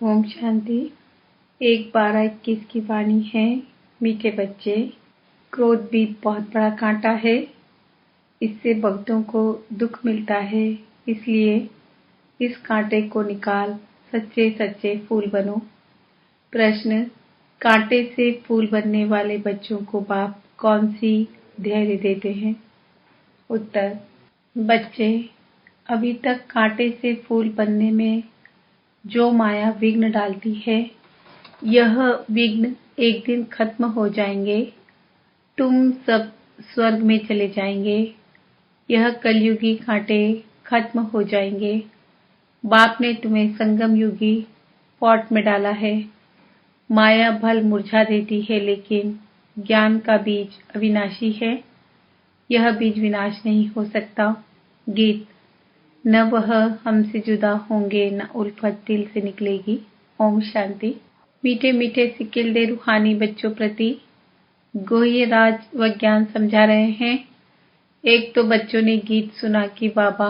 ओम शांति। 1/12/21 की वाणी है। मीठे बच्चे, क्रोध भी बहुत बड़ा कांटा है। इससे भक्तों को दुख मिलता है। इसलिए इस कांटे को निकाल सच्चे सच्चे फूल बनो। प्रश्न: कांटे से फूल बनने वाले बच्चों को बाप कौन सी धैर्य देते हैं? उत्तर: बच्चे, अभी तक कांटे से फूल बनने में जो माया विघ्न डालती है, यह विघ्न एक दिन खत्म हो जाएंगे। तुम सब स्वर्ग में चले जाएंगे। यह कलयुगी कांटे खत्म हो जाएंगे। बाप ने तुम्हें संगम युगी पॉट में डाला है। माया भल मुरझा देती है, लेकिन ज्ञान का बीज अविनाशी है। यह बीज विनाश नहीं हो सकता। गीत: न वह हमसे जुदा होंगे, न उल्फत दिल से निकलेगी। ओम शांति। मीठे मीठे सिकिल दे रूहानी बच्चों प्रति गुह्य राज व ज्ञान समझा रहे हैं। एक तो बच्चों ने गीत सुना कि बाबा,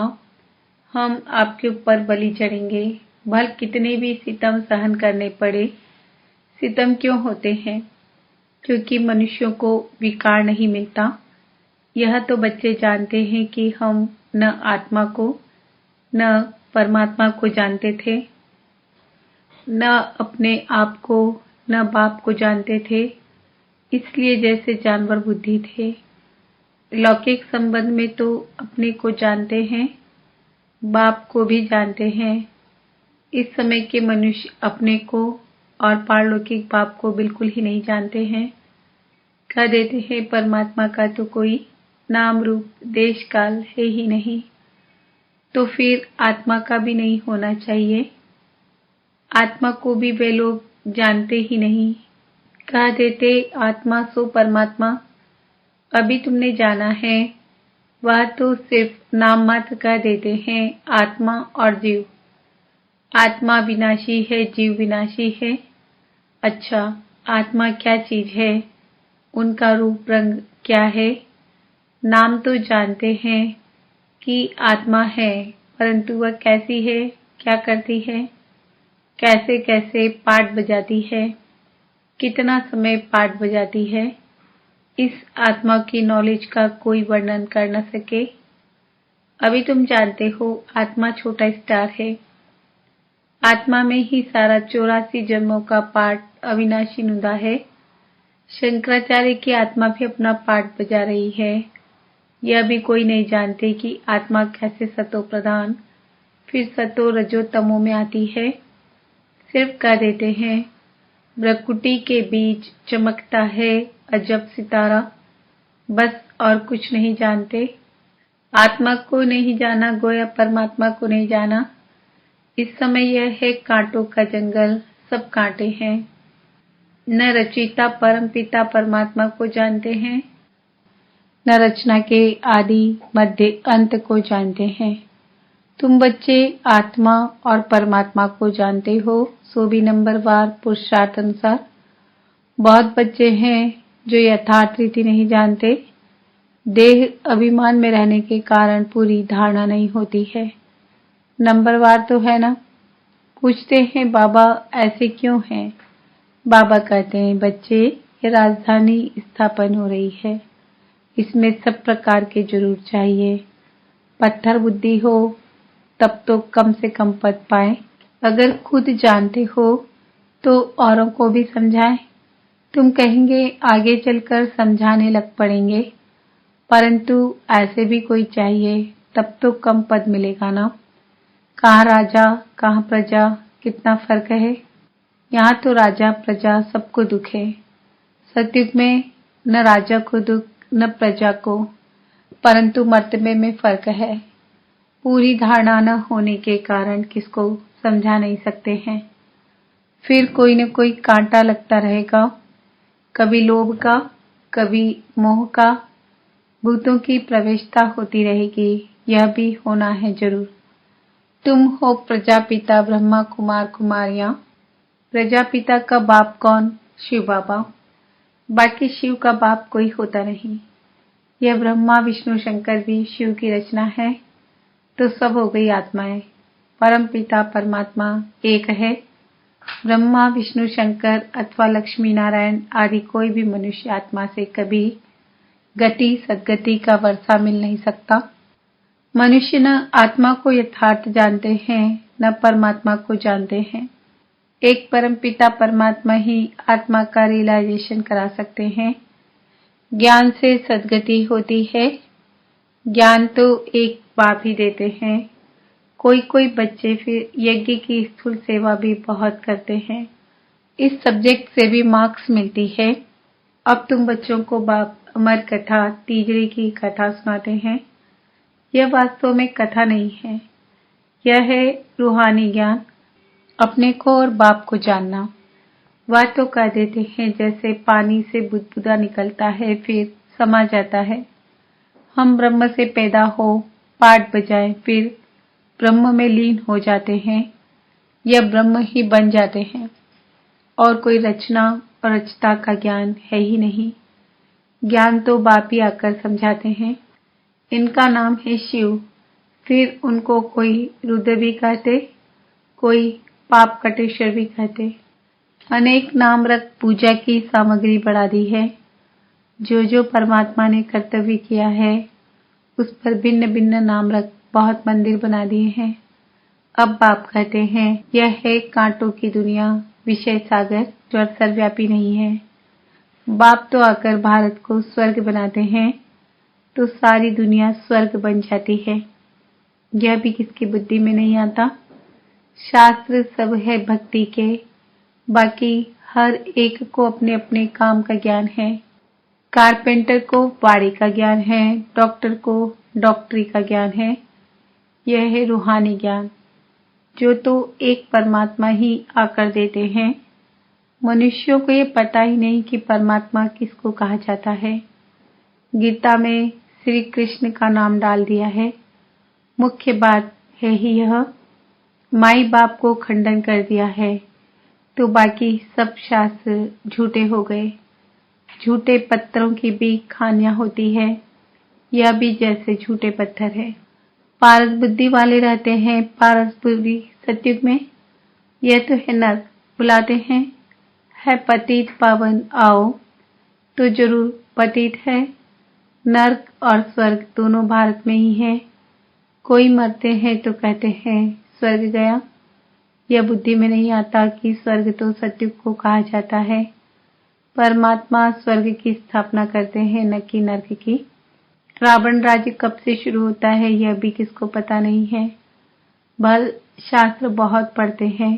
हम आपके ऊपर बलि चढ़ेंगे, भल कितने भी सितम सहन करने पड़े। सितम क्यों होते हैं? क्योंकि मनुष्यों को विकार नहीं मिलता। यह तो बच्चे जानते हैं कि हम न आत्मा को न परमात्मा को जानते थे, न अपने आप को न बाप को जानते थे। इसलिए जैसे जानवर बुद्धि थे। लौकिक संबंध में तो अपने को जानते हैं, बाप को भी जानते हैं। इस समय के मनुष्य अपने को और पारलौकिक बाप को बिल्कुल ही नहीं जानते हैं। कह देते हैं परमात्मा का तो कोई नाम रूप देश काल है ही नहीं, तो फिर आत्मा का भी नहीं होना चाहिए। आत्मा को भी वे लोग जानते ही नहीं। कह देते आत्मा सो परमात्मा। अभी तुमने जाना है, वह तो सिर्फ नाम मात्र कह देते हैं आत्मा और जीव। आत्मा विनाशी है, जीव विनाशी है। अच्छा, आत्मा क्या चीज है? उनका रूप रंग क्या है? नाम तो जानते हैं कि आत्मा है, परंतु वह कैसी है, क्या करती है, कैसे कैसे पाठ बजाती है, कितना समय पाठ बजाती है, इस आत्मा की नॉलेज का कोई वर्णन कर न सके। अभी तुम जानते हो आत्मा छोटा स्टार है। आत्मा में ही सारा 84 जन्मों का पाठ अविनाशी नुदा है। शंकराचार्य की आत्मा भी अपना पाठ बजा रही है। यह भी कोई नहीं जानते कि आत्मा कैसे सतो प्रधान फिर सतो रजो तमो में आती है। सिर्फ कह देते हैं भ्रकुटी के बीच चमकता है अजब सितारा, बस और कुछ नहीं जानते। आत्मा को नहीं जाना, गोया परमात्मा को नहीं जाना। इस समय यह है कांटों का जंगल, सब कांटे हैं। न रचयिता परम पिता परमात्मा को जानते हैं, न रचना के आदि मध्य अंत को जानते हैं। तुम बच्चे आत्मा और परमात्मा को जानते हो, सो भी नंबरवार पुरुषार्थ अनुसार। बहुत बच्चे हैं जो यथार्थ रीति नहीं जानते। देह अभिमान में रहने के कारण पूरी धारणा नहीं होती है। नंबरवार तो है ना। पूछते हैं बाबा ऐसे क्यों है? बाबा कहते हैं बच्चे, ये राजधानी स्थापन हो रही है, इसमें सब प्रकार के जरूर चाहिए। पत्थर बुद्धि हो तब तो कम से कम पद पाए। अगर खुद जानते हो तो औरों को भी समझाएं। तुम कहेंगे आगे चलकर समझाने लग पड़ेंगे, परंतु ऐसे भी कोई चाहिए, तब तो कम पद मिलेगा ना। कहाँ राजा कहाँ प्रजा, कितना फर्क है। यहाँ तो राजा प्रजा सबको दुख है। सतयुग में न राजा को दुख न प्रजा को, परंतु मर्तबे में फर्क है। पूरी धारणा न होने के कारण किसको समझा नहीं सकते हैं। फिर कोई न कोई कांटा लगता रहेगा, कभी लोभ का, कभी मोह का। भूतों की प्रवेशता होती रहेगी, यह भी होना है जरूर। तुम हो प्रजापिता ब्रह्मा कुमार कुमारियां। प्रजापिता का बाप कौन? शिव बाबा। बाकी शिव का बाप कोई होता नहीं। यह ब्रह्मा विष्णु शंकर भी शिव की रचना है, तो सब हो गई आत्माएं। परम पिता परमात्मा एक है। ब्रह्मा, विष्णु, शंकर अथवा लक्ष्मी नारायण आदि कोई भी मनुष्य आत्मा से कभी गति सद्गति का वर्षा मिल नहीं सकता। मनुष्य न आत्मा को यथार्थ जानते हैं न परमात्मा को जानते हैं। एक परमपिता परमात्मा ही आत्मा का रियलाइजेशन करा सकते हैं। ज्ञान से सद्गति होती है। ज्ञान तो एक बाप ही देते हैं। कोई कोई बच्चे फिर यज्ञ की स्थूल सेवा भी बहुत करते हैं। इस सब्जेक्ट से भी मार्क्स मिलती है। अब तुम बच्चों को बाप अमर कथा तीजड़ी की कथा सुनाते हैं। यह वास्तव में कथा नहीं है, यह है रूहानी ज्ञान, अपने को और बाप को जानना। वह तो कह देते हैं जैसे पानी से बुदबुदा निकलता है फिर समा जाता है। हम ब्रह्म से पैदा हो पाठ बजाएं फिर ब्रह्म में लीन हो जाते हैं या ब्रह्म ही बन जाते हैं और कोई रचना और रचता का ज्ञान है ही नहीं। ज्ञान तो बाप ही आकर समझाते हैं। इनका नाम है शिव। फिर उनको कोई रुद्र भी कहते, कोई पाप कटेश्वर भी कहते। अनेक नाम रख पूजा की सामग्री बढ़ा दी है। जो परमात्मा ने कर्तव्य किया है उस पर भिन्न भिन्न नाम रख बहुत मंदिर बना दिए हैं। अब बाप कहते हैं यह है कांटों की दुनिया, विषय सागर जो सर्वव्यापी नहीं है। बाप तो आकर भारत को स्वर्ग बनाते हैं तो सारी दुनिया स्वर्ग बन जाती है। यह भी किसकी बुद्धि में नहीं आता। शास्त्र सब है भक्ति के, बाकी हर एक को अपने अपने काम का ज्ञान है। कारपेंटर को बाड़ी का ज्ञान है, डॉक्टर को डॉक्टरी का ज्ञान है। यह है रूहानी ज्ञान जो तो एक परमात्मा ही आकर देते हैं। मनुष्यों को ये पता ही नहीं कि परमात्मा किसको कहा जाता है। गीता में श्री कृष्ण का नाम डाल दिया है। मुख्य बात है ही यह, माई बाप को खंडन कर दिया है तो बाकी सब शास्त्र झूठे हो गए। झूठे पत्थरों की भी खानियां होती है, यह भी जैसे झूठे पत्थर है। पारस बुद्धि वाले रहते हैं पारस बुद्धि सतयुग में। यह तो है नर्क, बुलाते हैं है पतित पावन आओ, तो जरूर पतित है। नर्क और स्वर्ग दोनों भारत में ही है। कोई मरते हैं तो कहते हैं स्वर्ग गया। यह बुद्धि में नहीं आता कि स्वर्ग तो सतयुग को कहा जाता है। परमात्मा स्वर्ग की स्थापना करते हैं न कि नर्क की। रावण राज्य कब से शुरू होता है यह भी किसको पता नहीं है। बल शास्त्र बहुत पढ़ते हैं,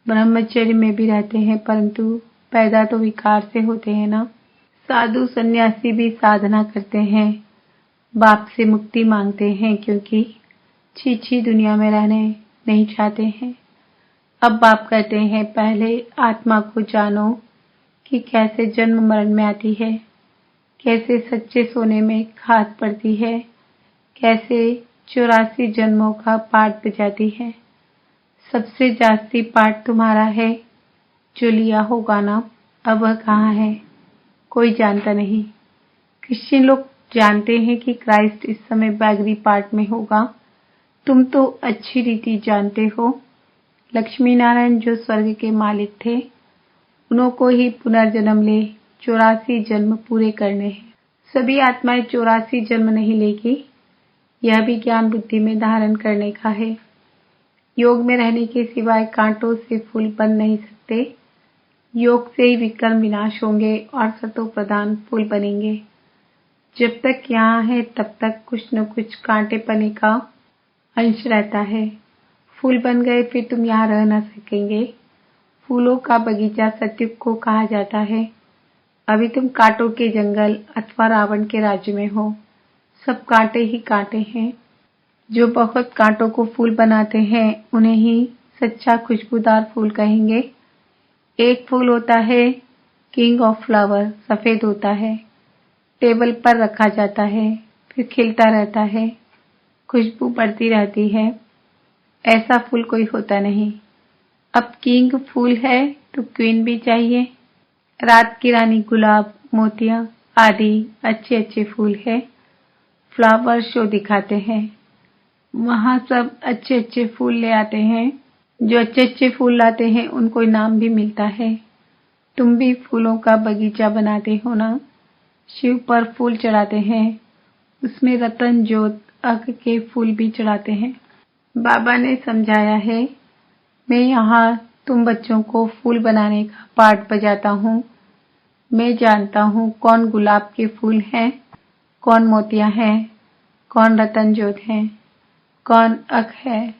ब्रह्मचर्य में भी रहते हैं, परंतु पैदा तो विकार से होते हैं ना। साधु सन्यासी भी साधना करते हैं, बाप से मुक्ति मांगते हैं क्योंकि छी दुनिया में रहने नहीं चाहते हैं। अब बाप कहते हैं पहले आत्मा को जानो कि कैसे जन्म मरण में आती है, कैसे सच्चे सोने में खाद पड़ती है, कैसे 84 जन्मों का पाठ बजाती है। सबसे जास्ती पाठ तुम्हारा है जो लिया होगा ना, अब वह कहाँ है कोई जानता नहीं। क्रिश्चियन लोग जानते हैं कि क्राइस्ट इस समय बैगरी पार्ट में होगा। तुम तो अच्छी रीति जानते हो। लक्ष्मी नारायण जो स्वर्ग के मालिक थे उन्हों को ही पुनर्जन्म ले 84 जन्म पूरे करने हैं। सभी आत्माएं 84 जन्म नहीं लेगी, यह भी ज्ञान बुद्धि में धारण करने का है। योग में रहने के सिवाय कांटों से फूल बन नहीं सकते। योग से ही विकर्म विनाश होंगे और सतो प्रधान फूल बनेंगे। जब तक यहाँ है तब तक कुछ न कुछ कांटे पने का अंश रहता है। फूल बन गए फिर तुम यहाँ रह न सकेंगे। फूलों का बगीचा सतयुग को कहा जाता है। अभी तुम कांटों के जंगल अथवा रावण के राज्य में हो। सब कांटे ही कांटे हैं। जो बहुत कांटों को फूल बनाते हैं उन्हें ही सच्चा खुशबूदार फूल कहेंगे। एक फूल होता है किंग ऑफ फ्लावर, सफेद होता है, टेबल पर रखा जाता है, फिर खिलता रहता है, खुशबू बढ़ती रहती है। ऐसा फूल कोई होता नहीं। अब किंग फूल है तो क्वीन भी चाहिए। रात की रानी गुलाब, मोतियां आदि अच्छे अच्छे फूल है। फ्लावर शो दिखाते हैं, वहां सब अच्छे अच्छे फूल ले आते हैं। जो अच्छे अच्छे फूल लाते हैं उनको इनाम भी मिलता है। तुम भी फूलों का बगीचा बनाते हो ना? शिव पर फूल चढ़ाते हैं, उसमें रतन जोत अक के फूल भी चढ़ाते हैं। बाबा ने समझाया है, मैं यहाँ तुम बच्चों को फूल बनाने का पाठ बजाता हूँ। मैं जानता हूँ कौन गुलाब के फूल हैं, कौन मोतिया है, कौन रतन जोत है, कौन अक है।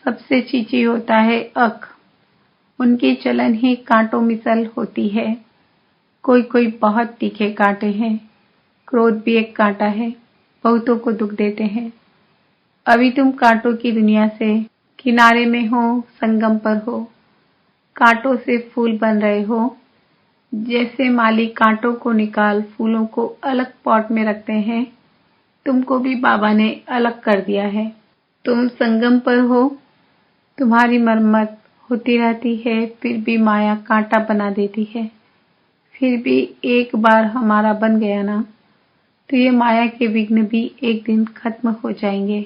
सबसे चीची होता है अक। उनकी चलन ही कांटों मिसल होती है। कोई कोई बहुत तीखे कांटे हैं। क्रोध भी एक कांटा है, बहुतों को दुख देते हैं। अभी तुम कांटों की दुनिया से किनारे में हो, संगम पर हो। कांटों से फूल बन रहे हो। जैसे माली कांटों को निकाल फूलों को अलग पॉट में रखते हैं, तुमको भी बाबा ने अलग कर दिया है। तुम संगम पर हो, तुम्हारी मरम्मत होती रहती है, फिर भी माया कांटा बना देती है। फिर भी एक बार हमारा बन गया ना, तो ये माया के विघ्न भी एक दिन खत्म हो जाएंगे।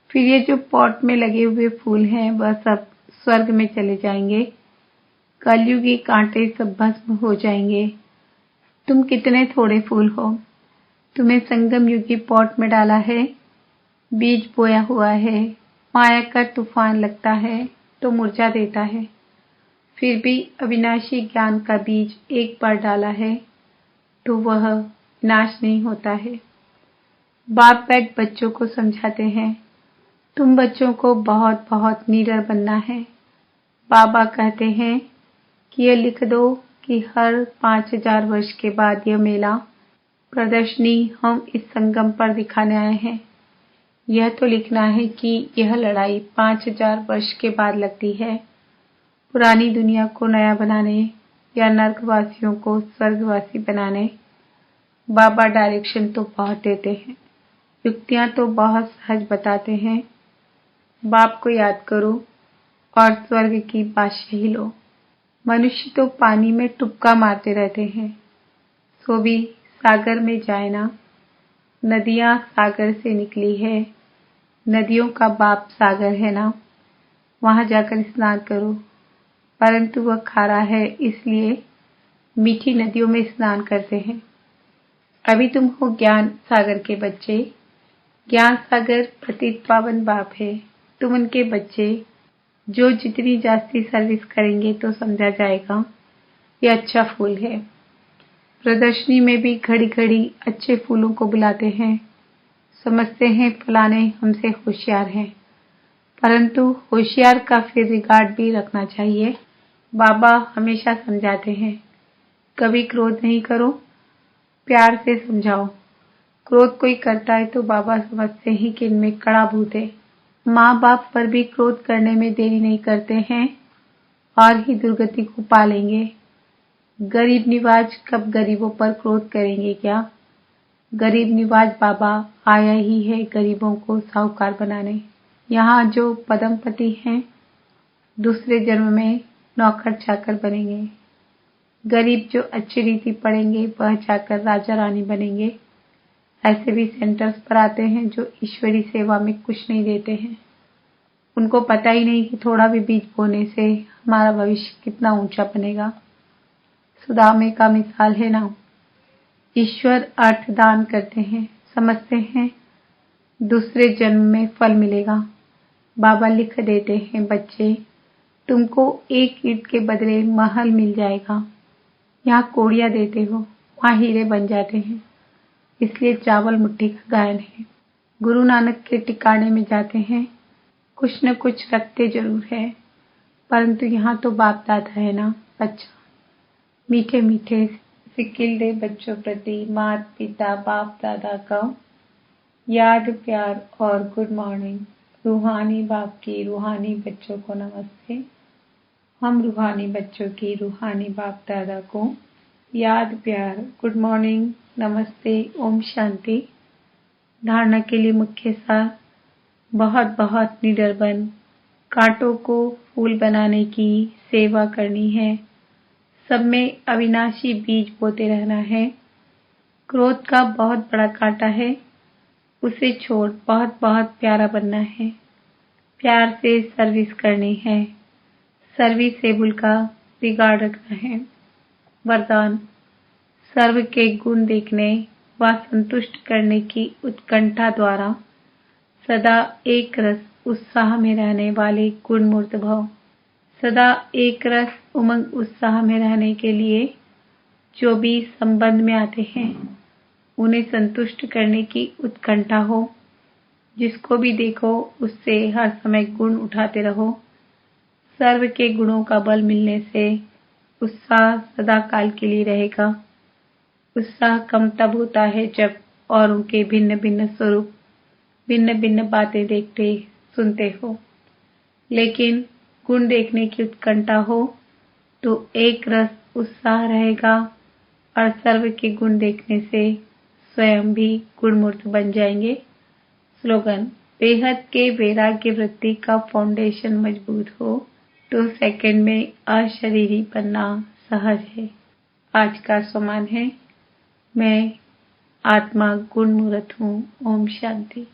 फिर ये जो पॉट में लगे हुए फूल हैं वह सब स्वर्ग में चले जाएंगे। कलयुगी कांटे सब भस्म हो जाएंगे। तुम कितने थोड़े फूल हो। तुम्हें संगम युगी पॉट में डाला है, बीज बोया हुआ है। माया का तूफान लगता है तो मुरझा देता है। फिर भी अविनाशी ज्ञान का बीज एक बार डाला है तो वह विनाश नहीं होता है। बाप बैठ बच्चों को समझाते हैं, तुम बच्चों को बहुत बहुत निडर बनना है। बाबा कहते हैं कि यह लिख दो कि हर 5000 वर्ष के बाद यह मेला प्रदर्शनी हम इस संगम पर दिखाने आए हैं। यह तो लिखना है कि यह लड़ाई 5000 वर्ष के बाद लगती है, पुरानी दुनिया को नया बनाने या नर्कवासियों को स्वर्गवासी बनाने। बाबा डायरेक्शन तो बहुत देते हैं, युक्तियां तो बहुत सहज बताते हैं। बाप को याद करो और स्वर्ग की बादशाही लो। मनुष्य तो पानी में टुपका मारते रहते हैं, सो भी सागर में जाए ना। नदियां सागर से निकली है, नदियों का बाप सागर है ना, वहां जाकर स्नान करो। परंतु वह खारा है, इसलिए मीठी नदियों में स्नान करते हैं। अभी तुम हो ज्ञान सागर के बच्चे। ज्ञान सागर पतित पावन बाप है, तुम उनके बच्चे। जो जितनी जास्ती सर्विस करेंगे तो समझा जाएगा ये अच्छा फूल है। प्रदर्शनी में भी घड़ी घड़ी अच्छे फूलों को बुलाते हैं। समझते हैं फलाने हमसे होशियार हैं, परंतु होशियार का फिर रिगार्ड भी रखना चाहिए। बाबा हमेशा समझाते हैं, कभी क्रोध नहीं करो, प्यार से समझाओ। क्रोध कोई करता है तो बाबा समझते हैं कि इनमें कड़ा भूत है। माँ बाप पर भी क्रोध करने में देरी नहीं करते हैं और ही दुर्गति को पालेंगे। गरीब निवाज कब गरीबों पर क्रोध करेंगे क्या? गरीब निवाज बाबा आया ही है गरीबों को साहूकार बनाने। यहाँ जो पदमपति हैं, दूसरे जन्म में नौकर चाकर बनेंगे। गरीब जो अच्छी रीति पढ़ेंगे वह जाकर राजा रानी बनेंगे। ऐसे भी सेंटर्स पर आते हैं जो ईश्वरी सेवा में कुछ नहीं देते हैं। उनको पता ही नहीं कि थोड़ा भी बीज बोने से हमारा भविष्य कितना ऊंचा बनेगा। सुदामे का मिसाल है ना। ईश्वर अर्थ दान करते हैं, समझते हैं दूसरे जन्म में फल मिलेगा। बाबा लिख देते हैं, बच्चे तुमको एक ईंट के बदले महल मिल जाएगा। यहाँ कोड़ियाँ देते हो, वहाँ हीरे बन जाते हैं। इसलिए चावल मुट्ठी का गायन है। गुरु नानक के टिकाणे में जाते हैं, कुछ न कुछ रखते जरूर है, परंतु यहाँ तो बाप दादा है ना बच्चा। मीठे मीठे सिक्किल दे बच्चों प्रति माता पिता बाप दादा का याद प्यार और गुड मॉर्निंग। रूहानी बाप की रूहानी बच्चों को नमस्ते। हम रूहानी बच्चों की रूहानी बाप दादा को याद प्यार, गुड मॉर्निंग, नमस्ते, ओम शांति। धारणा के लिए मुख्य सार, बहुत बहुत निडर बन कांटों को फूल बनाने की सेवा करनी है। सब में अविनाशी बीज बोते रहना है। क्रोध का बहुत बड़ा कांटा है, उसे छोड़ बहुत बहुत प्यारा बनना है। प्यार से सर्विस करनी है, सर्विसेबल का रिगार्ड रखना है। वरदान, सर्व के गुण देखने व संतुष्ट करने की उत्कंठा द्वारा सदा एक रस उत्साह में रहने वाले गुणमूर्त भव। सदा एक रस उमंग उत्साह में रहने के लिए जो भी संबंध में आते हैं उन्हें संतुष्ट करने की उत्कंठा हो। जिसको भी देखो उससे हर समय गुण उठाते रहो। सर्व के गुणों का बल मिलने से उत्साह सदा काल के लिए रहेगा। उत्साह कम तब होता है जब औरों के भिन्न भिन्न स्वरूप, भिन्न भिन्न बातें देखते सुनते हो, लेकिन गुण देखने की उत्कंठा हो तो एक रस उत्साह रहेगा और सर्व के गुण देखने से स्वयं भी गुणमूर्त बन जाएंगे। स्लोगन, बेहद के वैराग्य वृत्ति का फाउंडेशन मजबूत हो तो सेकंड में अशरीरी बनना सहज है। आज का सम्मान है, मैं आत्मा गुणमूर्त हूँ। ओम शांति।